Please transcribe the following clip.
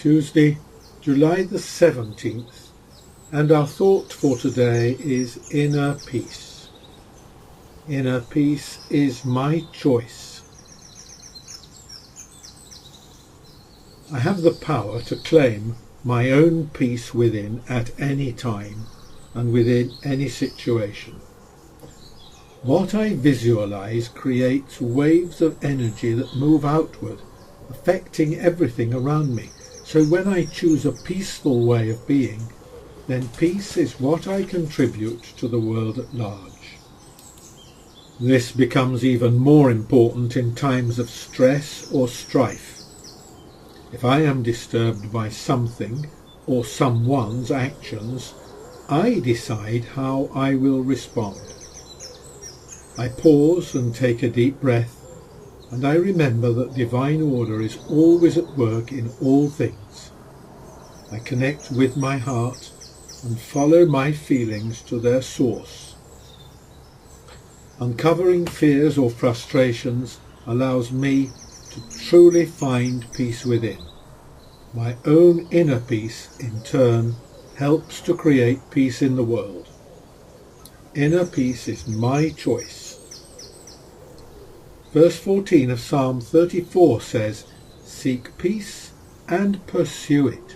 Tuesday, July the 17th, and our thought for today is inner peace. Inner peace is my choice. I have the power to claim my own peace within at any time and within any situation. What I visualize creates waves of energy that move outward, affecting everything around me. So when I choose a peaceful way of being, then peace is what I contribute to the world at large. This becomes even more important in times of stress or strife. If I am disturbed by something or someone's actions, I decide how I will respond. I pause and take a deep breath, and I remember that divine order is always at work in all things. I connect with my heart and follow my feelings to their source. Uncovering fears or frustrations allows me to truly find peace within. My own inner peace, in turn, helps to create peace in the world. Inner peace is my choice. Verse 14 of Psalm 34 says, "Seek peace and pursue it."